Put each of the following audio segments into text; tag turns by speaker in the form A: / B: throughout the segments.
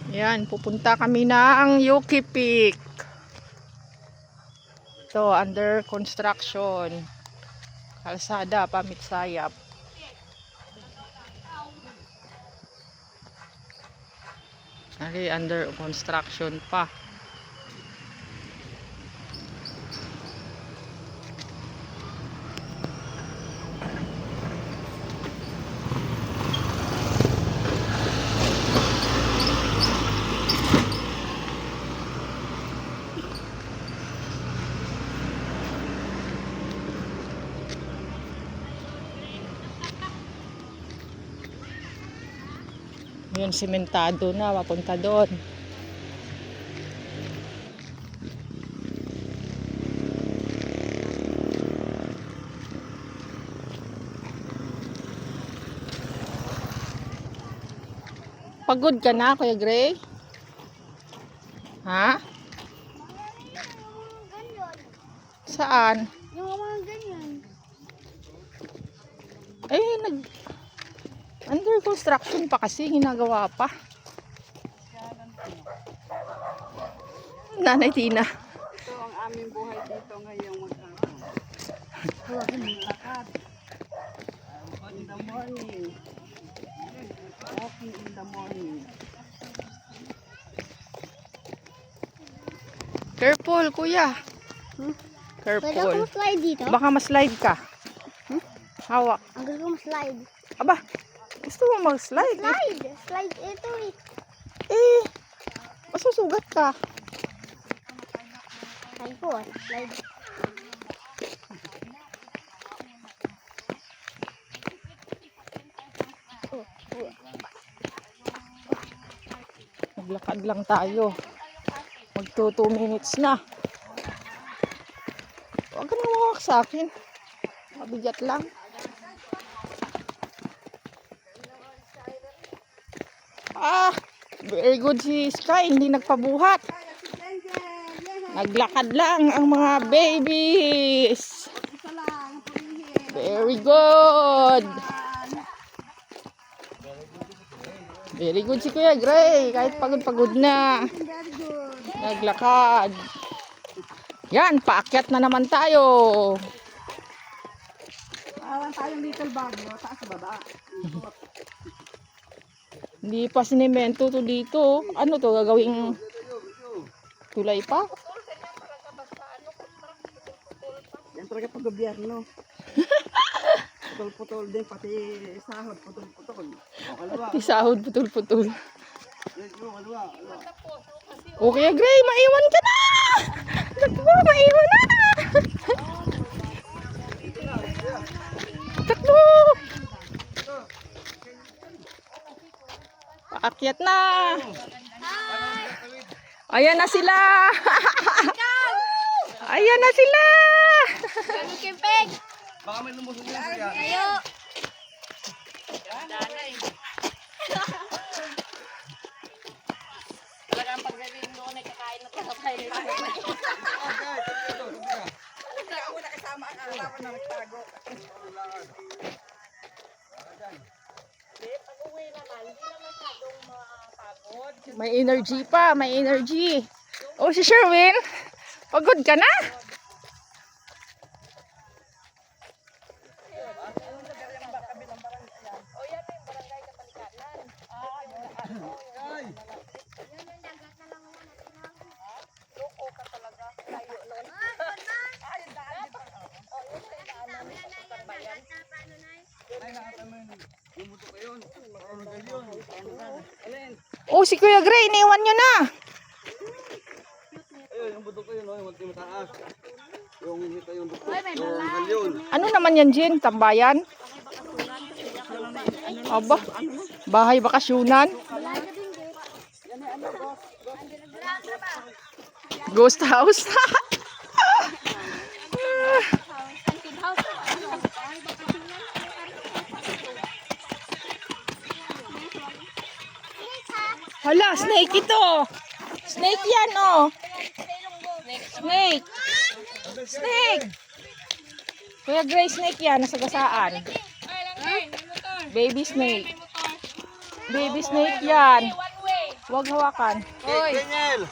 A: Yan, pupunta kami ng Yuki Peak. Ito, under construction. Kalsada, Pamitsayap. Ay, under construction pa. Yun, simentado na, papunta doon. Pagod ka na, Kuya Gray? Ha? Saan?
B: Yung mga ganyan.
A: Eh, under construction pa kasi, ginagawa pa. Nanay Tina.
C: Ito ang aming buhay dito ngayong mag-araw. Lakad. In the morning. Walking in the morning.
A: Careful, kuya.
B: Pwede ako
A: Careful.
B: slide dito?
A: Baka ma-slide ka. Hawak.
B: Ang gusto ko slide.
A: Aba, gusto mo mag-slide?
B: Slide! Slide ito eh.
A: Eh, masusugat ka.
B: Slide po. Slide.
A: Maglakad lang tayo. Magto 2 minutes na. Huwag ka na mawak sa akin. Mabigat lang. Ah, very good si Sky. Hindi nagpabuhat. Naglakad lang ang mga babies. Very good. Very good si Kuya Gray. Kahit pagod-pagod na. Naglakad. Yan, paakyat na naman tayo.
C: Parang tayong little bag, no? Taas baba.
A: Hindi pa sinemento to dito. Ano to, gagawing tulay pa?
C: Yan talaga pag gobyerno. Putol-putol din, pati sahod, putol-putol. O, kalwa.
A: Pati sahod, putol-putol.
C: Kalwa.
A: O Kuya Gray, maiwan ka na! Takbo, maiwan na! Takbo! Paakyat na! Ayan na sila! Ayan na sila!
B: Kimpig!
C: Baka may lumusog yan po yan.
B: Ayo!
A: Talagang pagsabihin doon ay kakain na pasapay nila.
C: Ako na kasama ang alaman na nagtago.
A: May energy pa, may energy. Oh, si Sherwin, pagod ka na? Oh, si Kuya Gray, iniwan nyo na.
C: Ayun, yung buto ko yun, yung mataas. Yung ito yung buto. Yung galyon.
A: Ano naman yan, Jen? Tambayan? Aba, bahay bakasyunan. Ghost house. Hala, snake ito. Snake yan, oh. Snake. Snake. Kuya Gray, snake yan. Nasa gasaan. Baby snake. Baby snake yan. Huwag hawakan.
C: Hoy! Daniel!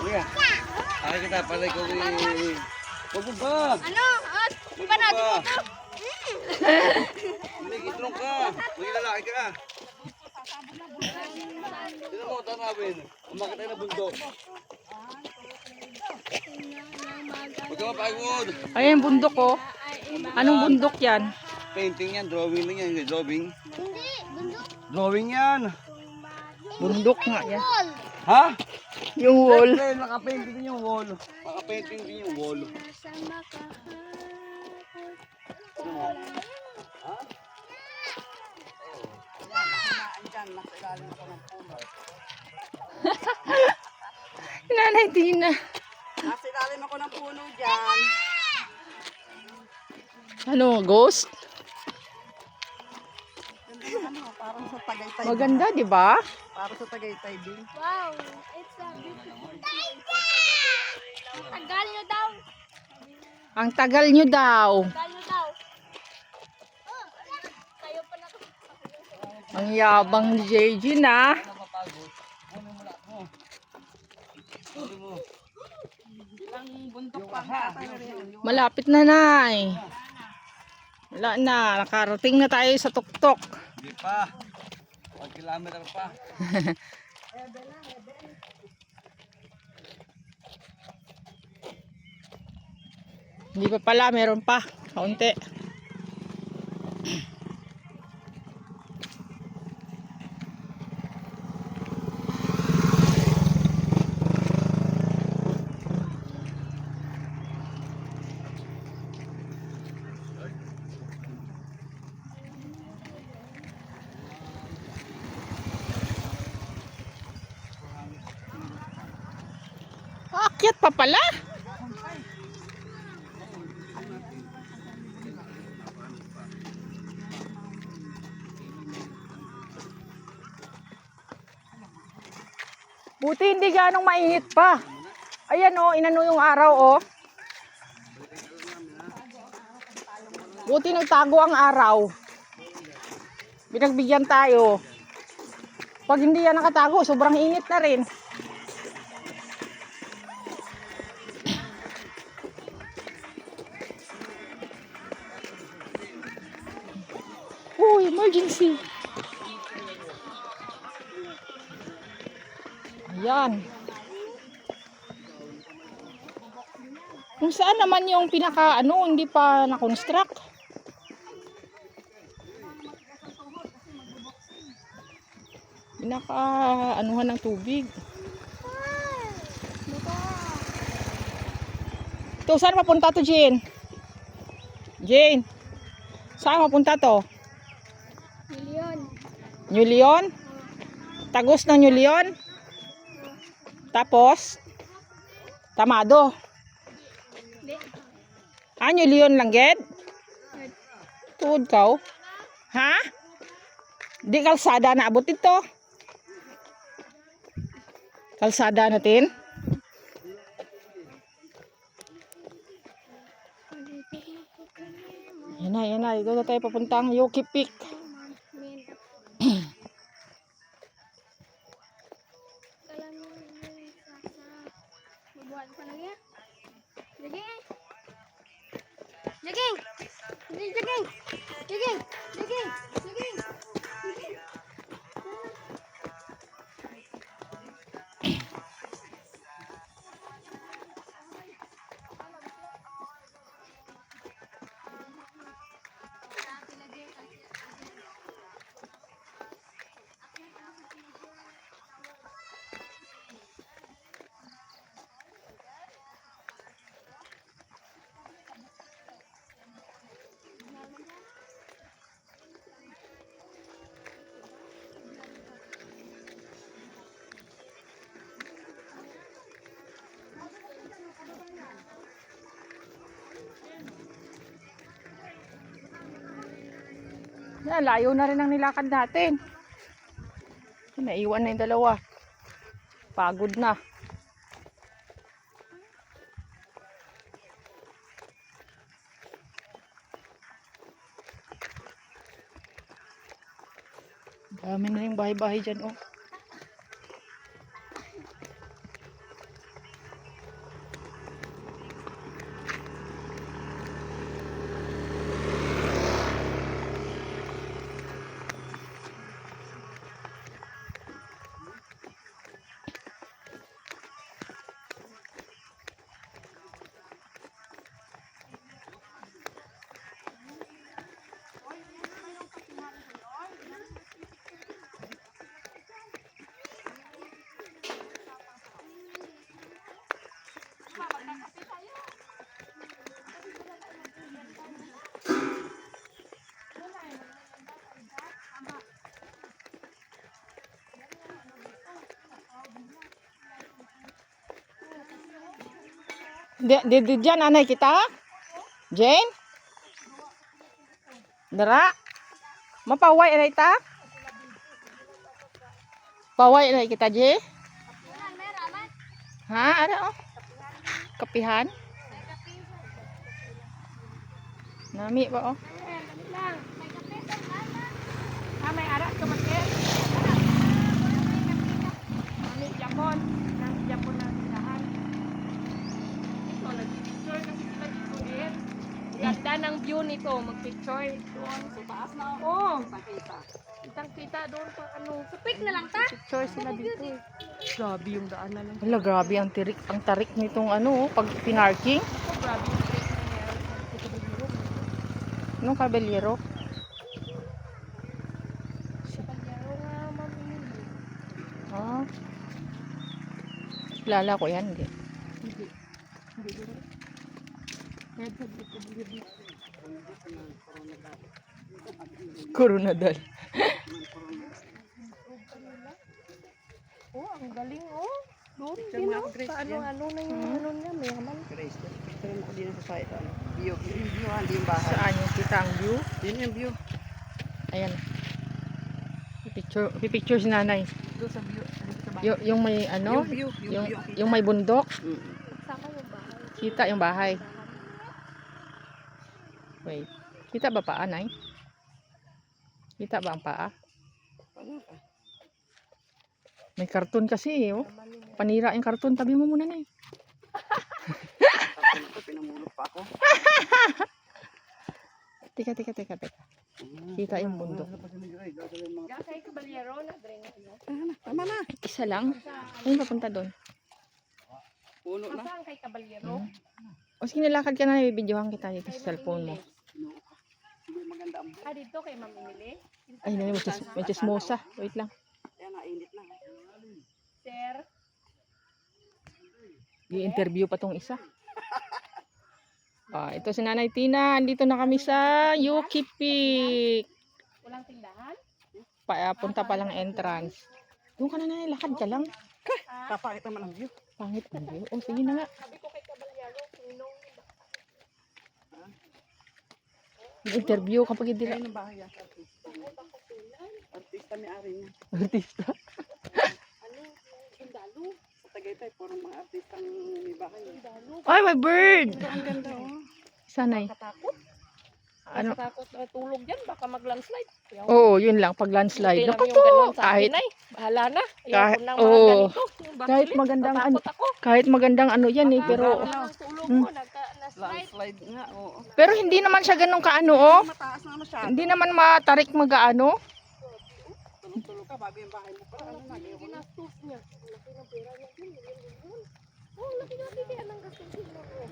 C: Halika. Ay kita, palay ko Huwag mo ba?
B: Ano?
C: Huwag mo ba? Hindi, itlong ka. Maging lalaki ka. Sino mo tanawin? Umakit tayo na bundok. Huwag ka mapagod.
A: Ayan, bundok oh. Anong bundok yan?
C: Painting yan, drawing lang yan. Drawing.
B: Hindi, bundok.
C: Drawing yan.
A: Bundok nga yan.
B: Wall.
C: Ha?
A: Yung wall.
C: Siyempre, nakapainting din yung wall. Nakapainting din yung wall.
A: Nanay Tina.
D: Nasa ilalim ako ng puno dyan.
A: Ano, ghost?
D: Parang sa Tagaytay.
A: Maganda, di ba?
D: Parang sa Tagaytay din.
B: Wow, it's a beautiful Tagal nyo daw.
A: Ang tagal nyo daw.
B: Tagal nyo daw. Kayo pa na.
A: Ang yabang ni JJ na.
D: Ilang bundok pa ang
A: Malapit na, Nay. Wala na. Nakarating na tayo sa tuktok.
C: Hindi pa. 1 kilometer pa.
A: Hindi pa pala. Meron pa. Kaunti. Aakyat pa pala. Buti hindi ganong mainit pa. Ayan oh, inano yung araw oh. Buti nagtago ang araw. Binagbigyan tayo. Pag hindi yan nakatago, sobrang init na rin. Uy, emergency. Ayan. Kung saan naman yung pinaka ano, hindi pa na-construct. Pinaka anuhan ng tubig. Ito, saan mapunta to, Jane? Jane, saan mapunta to?
B: Milyon.
A: New Leon? Tagos ng New Leon? Tapos? Tamado?
B: Hindi.
A: Ah, New Leon lang, Ged? Tuod ka, ha? Di kalsada na abot ito. Kalsada natin. Yan na. Dito na tayo papuntang Yuki Peak.
B: Buat pa lagi ya? Jaging. Jaging. Jaging. Jaging. Jaging. Jaging.
A: Yan, layo na rin ang nilakad natin. Naiwan na yung dalawa. Pagod na. Dami na yung bahay-bahay dyan, oh. Di dyan, anay kita? Jane? Dara? Mapaway anay ta? Paway anay kita, Je? Ha? Ano? Kapihan? Nami ba, oh?
B: May arak kumatin. Mami Japon. Nang Japon na tindahan. Ito, nag-picture kasi sila dito eh. Ganda ng view nito. Mag-picture. Doon.
D: Sa taas na.
B: Oo.
D: Nakita.
B: Kitang kita doon pa ano. Supik na lang ta.
A: Picture sila dito.
B: Grabe yung daan na lang.
A: Hala, grabe ang tarik nitong ano, pag pinarking.
B: Ako, grabe yung place na meron.
A: Anong kabelyero?
B: Kapalyaro nga mamimili.
A: Ah. Lala ko yan, hindi.
B: Hindi. Hindi doon. Red sa dito.
A: Coronadal.
B: Oh, ang galing oh. Doon
D: Picture
B: din
D: mo
B: oh.
D: ako, Grace,
B: Paano yung ano niya, mayaman.
D: Grace, picture mo ko din sa side. Ano? View. Yung view, hindi yung bahay.
A: Saan yung kita ang view?
D: Yun yung view.
A: Ayan. Pipicture si nanay.
D: Doon sa view. Sa bahay.
A: Yung may ano?
D: Yung view.
A: Yung,
D: view.
A: yung may bundok.
B: Saka yung bahay.
A: Kita yung bahay. Wait. Kita ba paa, nay? Kita ba ang paa?
D: Ano ka?
A: May karton kasi, oh. Panira yung karton. Tabi mo muna, nay.
D: Tapos ito, pinamulot pa ako.
A: Teka. Kita yung bundok.
B: Gasay Caballero na drain mo.
D: Tama na.
A: Isa lang. Ayun, papunta doon.
D: Puno na.
B: Saan kay Caballero?
A: O sige, nilakad ka na. Ibidyohan kita dito sa cellphone mo.
D: Hindi maganda ang view.
B: Ah, dito kay mamimili.
A: Ay, nanay, may chismosa. Wait lang.
D: Kaya nainit na.
B: Sir,
A: I-interview pa tong isa. Ito si Nanay Tina. Andito na kami sa Yukipik.
B: walang tindahan?
A: Punta pa lang entrance. Doon ka na, nanay. Lakad ka lang.
D: Kapakita man ang view.
A: Pangit ang view. O, sige na nga.
B: Sabi ko kay Caballero, sinong
A: I-interview kapag hindi
D: Kaya
A: lang.
D: ng bahay yan. Artista may-ari niya.
A: Artista.
B: ano, sundalo?
D: Sa Tagaytay, puro mga artistang may bahay.
A: Ay, may bird!
D: Ang ganda oh.
A: Sanay.
B: Katakot?
A: Ano?
B: Katakot na tulog yan, baka mag-landslide.
A: Oo, yun lang. Pag landslide.
B: Okay
A: Naku
B: lang yung ganun
A: po.
B: sa akin ay. Bahala na.
A: Kahit-
B: Ayoko ng
A: oo.
B: mga ganito. Yung
A: Kahit
B: bakulit,
A: magandang ano.
B: tatakot ako.
A: Kahit magandang ano yan eh. Pero,
B: Baka ng tulog mo, na-slide.
D: Landslide nga, oo.
A: pero hindi naman siya ganun kaano oh.
D: Mataas na masyado.
A: Hindi naman matarik mag-ano.
D: Tulog-tulog ka bago yung bahay mo. Parang ano na, ayoko na.
B: Ginastos niya. Ang laki ng pera niya. Yun. Oh, laki-laki kaya ng gastos niya. Oh.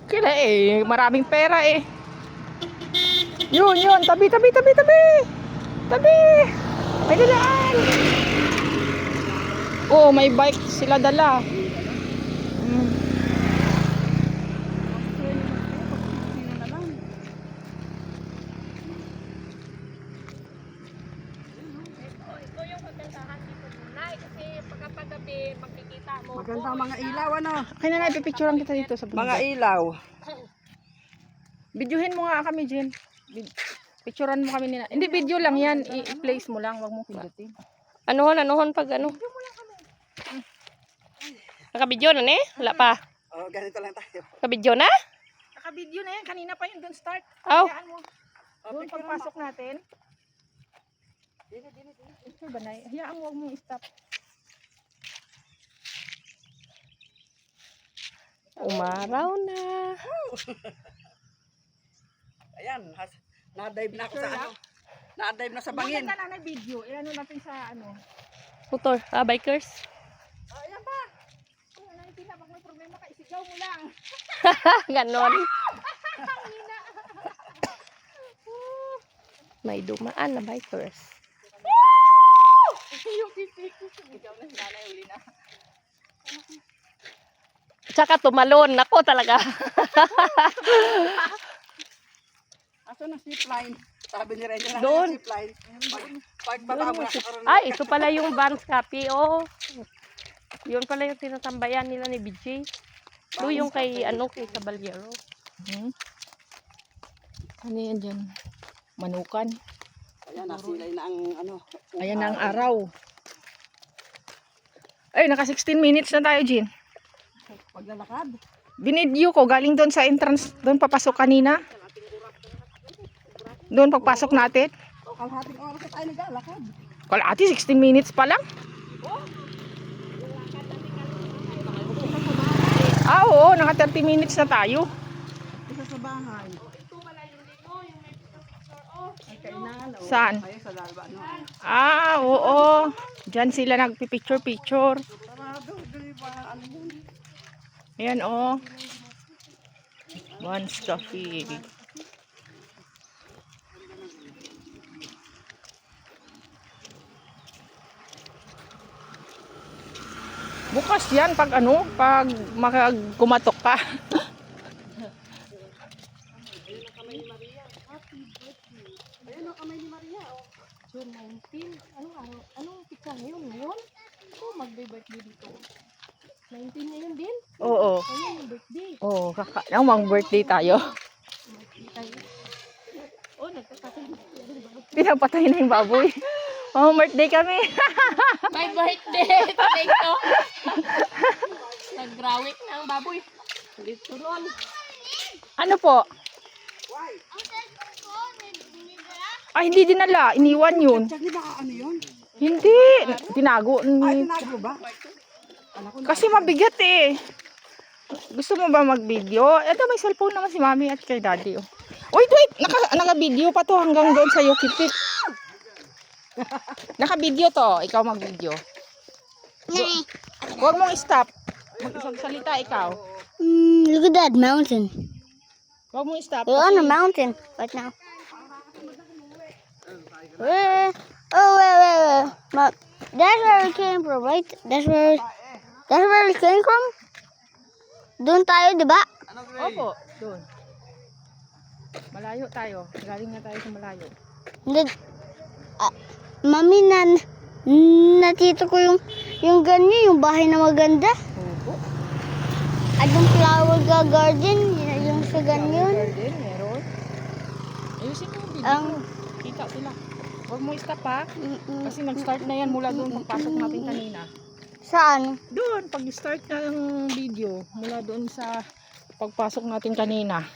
A: Kila eh. Maraming pera eh. Yun. Tabi. Tabi. May dadaan. Oh, may bike sila dala.
D: Sino na lang.
B: Ito yung kagandahan dito Nay, kasi pagkapagabi makikita mo.
D: Maganda ang mga ilaw, ano?
A: Kaya na ipipicturean kita dito sa
D: Mga
A: bundok.
D: ilaw.
A: Videohin mo nga kami, Jen. Picturean mo kami nila. Hindi, video lang yan. I-place mo lang. Wag mo pindutin.
B: Anuhon pag ano? Nakabidyo na ne? Wala pa.
D: Oh, ganito lang tayo.
B: Nakabidyo na?
A: Naka-video na yan. Kanina pa yun. Doon start.
B: Aw.
A: Hayaan mo. Doon pagpasok natin. Ito ba na? Hayaan huwag mong stop.
B: Umaraw na.
D: Ayan, na-dive na ako sa ano. Na-dive na sa bangin.
A: Maganda na video. Ilano natin sa ano.
B: Motor, bikers.
A: Ayan ba? Kung ano yung tinapag may problema ka, isigaw mo lang.
B: Ganon. May dumaan na bikers.
A: Yung pipi ko. Sigaw na si nanay uli na.
B: Tsaka tumalon. Ako talaga.
D: Aso na zipline? Sabi ni Renyo na
B: Doon.
D: zipline. Pag baba mo na sa karoon.
B: Ay, ito pala yung Vans Cafe. Oh. Yun pala yung tinatambayan nila ni BJ. Ito yung kay, kay Caballero.
A: Hmm? Ano yan dyan? Manukan.
D: Ayan, nasilay na ang ano.
A: Ayan na ang araw. Ay, naka 16 minutes na tayo, Jean.
D: Paglalakad.
A: Binidyo ko, galing doon sa entrance, doon papasok kanina. Doon pagpasok natin.
D: Kalahating oras na tayo naglalakad.
A: Kalahati, 16 minutes pa lang. Oo, naka 30 minutes na tayo.
D: Isa sa bahay. Ay, kainan.
A: Saan?
D: Ay, sa dalba. No?
A: Oo. Diyan sila nagpipicture-picture.
D: Sarado. Dali ba? Ano yun?
A: Ayan, Vans Cafe. Bukas yan pag kumatok ka.
B: June 19. Anong pizza ngayon? Ngayon? Oh, mag-birthday dito. 19 ngayon din?
A: Oo.
B: Ngayon yung birthday.
A: Oo, mang birthday tayo.
B: Oh, nagkakasal.
A: Pinapatay na yung baboy. Oh, birthday kami.
B: My birthday! Today to. Nagrawik na ang baboy. Dito nun.
A: Ano po? Ay, hindi dinala. Iniwan yun.
D: Tsaka ba ano yun?
A: Hindi. Tinago.
D: Ay, tinago ba?
A: Kasi mabigat eh. Gusto mo ba mag-video? Ito, may cellphone naman si mami at kay daddy. Oh. Wait. Naka-video pa to hanggang doon sa Yukipik. Naka-video to. Ikaw mag-video. Huwag mong stop. Magsalita ikaw.
E: Look at that mountain.
A: Huwag mong stop.
E: We're on a mountain right now. Wait. That's where we came from, right? That's where we came from? Doon tayo, di ba?
A: Opo, doon. Malayo tayo. Galing na tayo sa malayo.
E: Mami, natito ko yung ganyan, yung bahay na maganda.
A: Opo.
E: At yung flower garden, yung sa ganyan.
A: Garden, meron. Ayusin mo yung video.
E: Ang
A: Kita sila. Huwag mo stop ha. Kasi nag-start na yan mula doon pagpasok natin kanina.
E: saan?
A: Doon, pag-start na ng video, mula doon sa pagpasok natin kanina.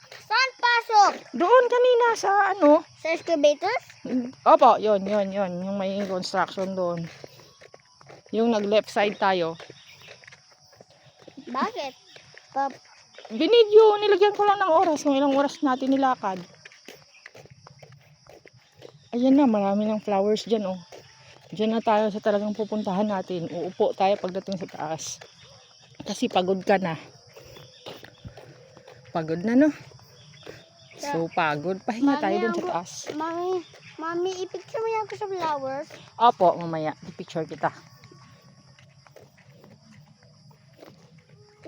E: Saan pasok?
A: Doon kanina sa
E: Sa excavators?
A: Opo, yun. Yung may construction doon. Yung nag-left side tayo.
E: Bakit?
A: Binidyo, nilagyan ko lang ng oras. Kung ilang oras natin nilakad. Ayan na, marami ng flowers dyan, oh. Diyan na tayo sa talagang pupuntahan natin. Uupo tayo pagdating sa taas. Kasi pagod ka na. Pagod na, no? So, pagod. Pahinga tayo dun sa taas.
E: Mami, i-picture mo yan ko sa flowers.
A: Opo, mamaya. I-picture kita.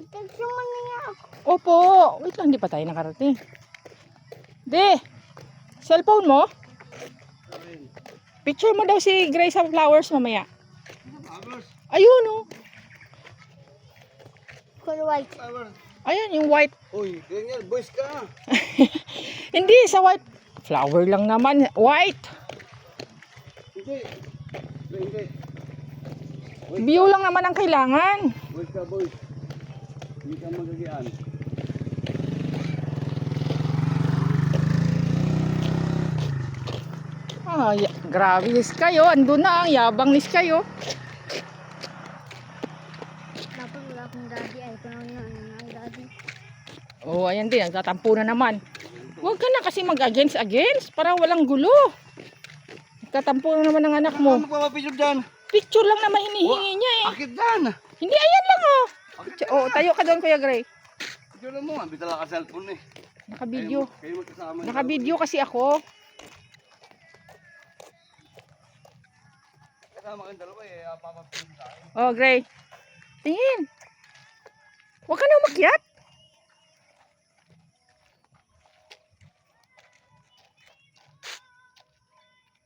E: I-picture mo niya ako.
A: Opo. Wait lang, hindi pa tayo nakarating. De, cellphone mo? Picture mo daw si Grace sa flowers mamaya. Ayun, oh.
E: Color white.
A: Ayan, yung white.
C: Uy, ganyan, boys ka.
A: Hindi, sa white. Flower lang naman. White.
C: Hindi.
A: View lang naman ang kailangan.
C: Boys ka, boys. Hindi ka magagian.
A: Grabe nis kayo. Ando na ang yabang nis kayo.
E: Dapat wala akong daddy. Ay, ko na ang daddy.
A: Oh, ayan din. Nagtatampo na naman. Huwag ka na kasi mag-against. Para walang gulo. Nagtatampo na naman ang anak mo.
C: Ano magpapapicture dyan?
A: Picture lang naman hinihingi niya eh.
C: Akit dyan.
A: Hindi, ayan lang oh. Oh, tayo ka doon, Kuya Gray.
C: Picture mo. Bitala ka cellphone eh.
A: Naka-video.
C: Kayo magkasama.
A: Naka-video kasi ako.
C: Kasama kayong dalawa eh. Papapicture tayo.
A: Oh, Gray. Tingin. Huwag ka na umakyat.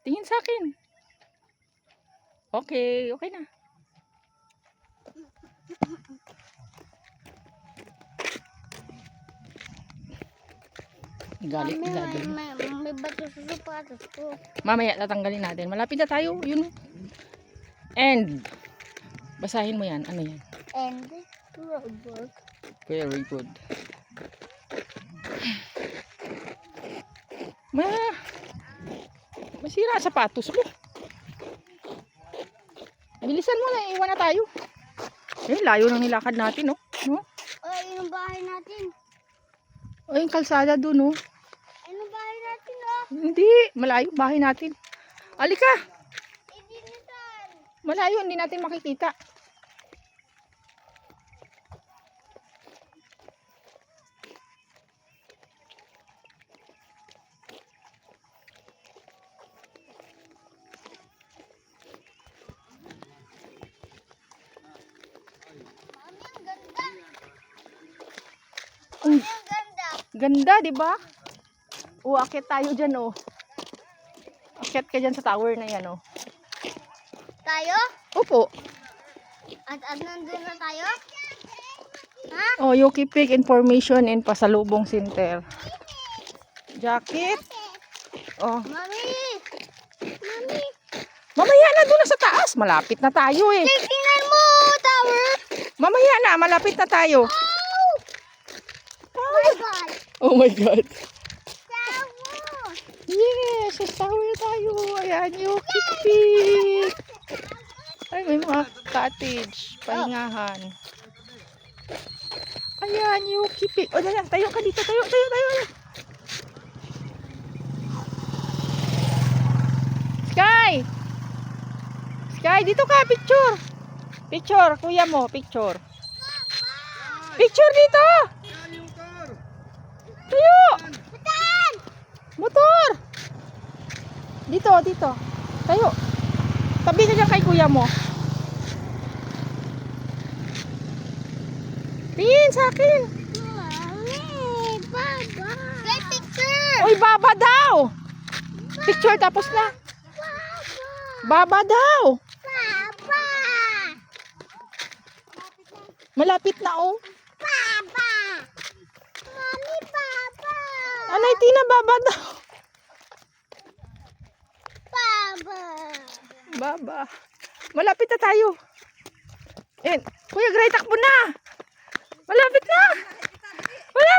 A: Tingin sa akin. Okay, okay na. Galit na galit.
E: May bato sa sapatos ko.
A: Mamaya tatanggalin natin. Malapit na tayo. Yun. And basahin mo yan. Ano yan?
E: And roadwork.
A: Very good. Masira ang sapatos mo. Bilisan mo na, iwan na tayo. Eh, layo nang nilakad natin, no? No?
E: Ay, yung bahay natin.
A: O, yung kalsada doon, no?
E: Ay, yung bahay natin, oh.
A: Hindi, malayo, bahay natin. Alika!
E: Idinitan.
A: Malayo, hindi natin makikita.
E: Mami, ang ganda.
A: Ang
E: Ang ganda.
A: ganda, di ba? O, akit tayo dyan, oh. Akit ka dyan sa tower na yan, oh.
E: Tayo?
A: Opo.
E: At nandun na tayo? Ha?
A: Oh, Yuki Pig Information and Pasalubong Center. Jacket. Oh,
E: Mami! Mami!
A: mamaya na doon na sa taas. Malapit na tayo eh.
E: Tingnan mo, tower!
A: Mamaya na, malapit na tayo.
E: Oh my God!
A: Oh my God.
E: Tower!
A: Yes, sa tower tayo. Ayan, Yuki Pig. Ay, may mga cottage. Pahingahan. Ayan, Yuki Pig. O, dala, tayo ka dito. Tayo. Sky! Sky, dito ka, picture. Picture, kuya mo, picture. Picture dito! Tayo! Motor! Dito. Tayo. Tabi ka dyan kay kuya mo. Tingin sa akin.
E: Mami! Baba! Get picture!
A: Uy, baba daw! Picture tapos na. Baba daw!
E: Papa!
A: Malapit na oh.
E: Papa! Mami, Papa!
A: Anay, Tina, baba daw.
E: Papa!
A: Baba. Malapit na tayo. Eh, Kuya Gray, takbo na. Malapit na. Kuya.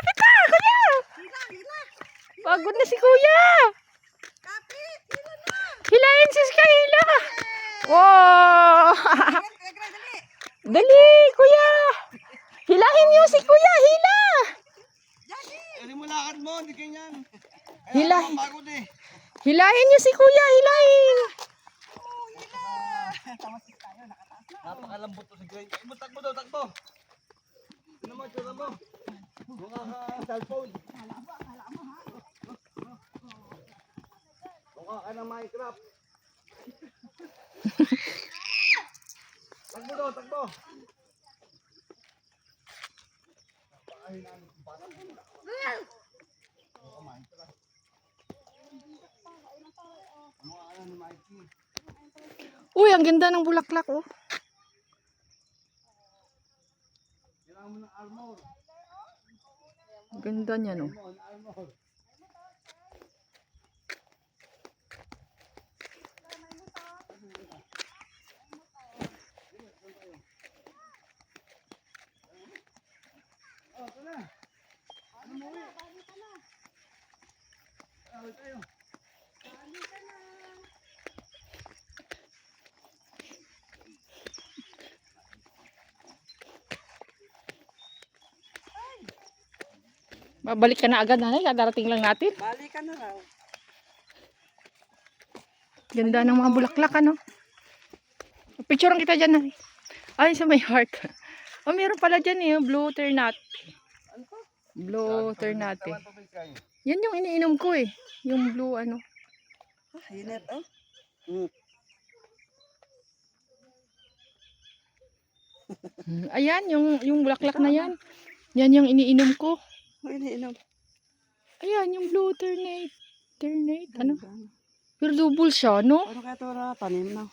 A: Pagod na si Kuya. Hilahin si Sky, hila. Wow. Dali, Kuya. Hilahin niyo si Kuya, hila.
C: Ano mo lakad mo? Hindi ganyan.
A: Hilahin.
C: Pagod eh.
A: Hilahin niyo si Kuya, hilahin.
C: Napakalambot to si Gray. Takbo daw, takbo. Ano mo, tsura mo? Mukha ka cellphone. Mukha ka ng Minecraft. Takbo daw, takbo.
A: Uy, ang ganda ng bulaklak, oh.
C: Kailangan mo ng armor.
A: Ganda niya, no.
C: Armor.
A: Mabalik ka na agad, nanay. Darating lang natin.
D: Balikan na raw.
A: Ganda ng mga bulaklak, ano? Picturean kita dyan, nanay. Ay, sa may heart. Oh, meron pala dyan eh. Blue ternate. Blue ternate. Yan yung iniinom ko eh. Yung blue, ano.
D: Init, oh.
A: Ayan, yung bulaklak na yan. Yan yung iniinom ko.
D: Iniinom.
A: Ayan, yung blue ternate. Ternate, ano? Pero double siya, no?
D: Ano kaya ito na tanim na?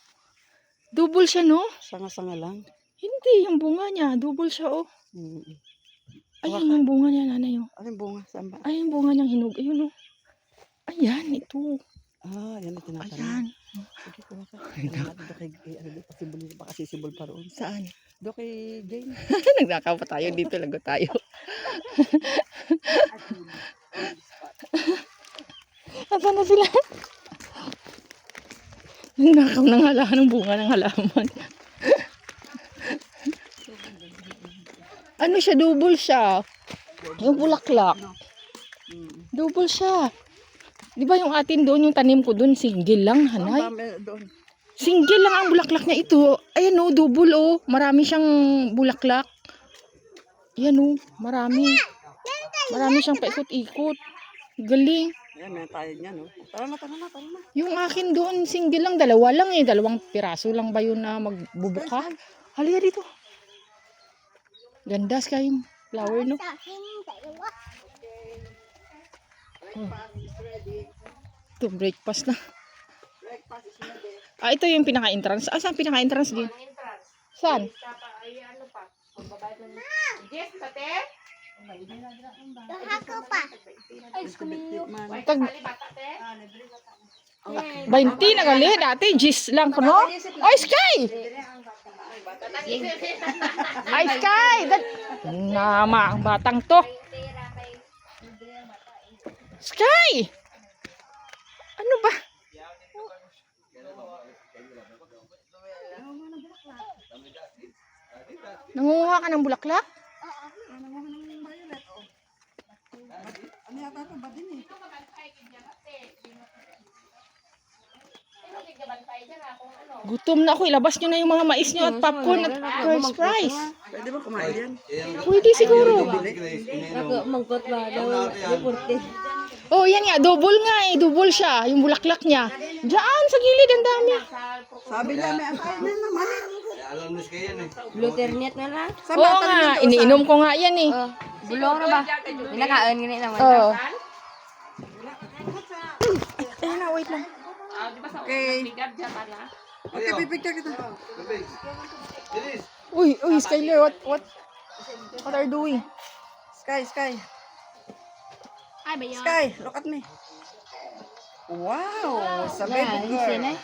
A: Double siya, no?
D: Sanga-sanga lang.
A: Hindi, yung bunga niya. Double siya, oh. Ayan, yung bunga niya, nanay, oh.
D: Ano yung bunga? Saan ba?
A: Ay, yung bunga niyang hinog. Ayun, oh. Ayan, ito.
D: Yan ang tinatanim.
A: Ayan.
D: Sige, kuha ka. Doon kay, pasibol, baka sisibol pa roon.
A: Saan?
D: Doon kay Jane.
A: Nagnakaw pa tayo dito. Lago tayo. Nasaan na sila? Nagnakaw ng halaman, ng bunga ng halaman. Ano siya? Double siya. Yung bulaklak. Double siya. Di ba yung atin doon, yung tanim ko doon, single lang, hanay?
D: Doon.
A: Single lang ang bulaklak niya ito. Ayan oh, double oh. Marami siyang bulaklak. Ayan oh, marami. Marami siyang paikot-ikot. Galing.
D: Yan, may tayo niyan, no? Tara na.
A: Yung akin doon, single lang. Dalawa lang eh. Dalawang piraso lang ba yun na magbubuka? Halika dito. Ganda sky flower, no? Ito, breakfast na. Ito yung pinaka-entrance. Saan pinaka-entrance din? Saan?
B: Ay, ano pa? Magbabayad ng... Yes, tate?
E: Hako pa.
A: Tag 20 na gali. Dati, gis lang ko, no? Oy, Sky! Ay, Sky! Nama, ang batang to. Sky! Ano ba? Nangunguha ka ng bulaklak?
D: Ano yata ito? Ba din eh?
A: Gutom na ako. Ilabas nyo na yung mga mais nyo at popcorn at first prize.
D: Pwede ba kumain yan?
A: Pwede siguro.
C: Mangkot ba? Deporte.
A: Oh, yan nga. Double nga eh. Double siya. Yung bulaklak niya. Diyan, sa gilid. Ang dami.
D: Sabi niya may akain na naman eh.
C: Alam na siya yan eh.
B: Blue ternet na lang.
A: Oo nga. Iniinom ko nga yan eh.
B: Bulong na ba? Pinakaon ganit naman.
A: Oo.
D: Ayun na, wait lang.
B: Di ba sa
D: Okay.
B: bigat dyan pala?
D: Okay, pipicture kita.
C: Bilis.
A: Uy, Skyler. What are you doing?
D: Sky.
E: Ay, ba yun?
D: Sky, look at me. Wow, sa baby girl.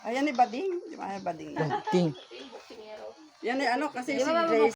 D: Ayan ni Bading. Di ba Bading?
A: Ting.
D: Yan ni ano kasi si Grace.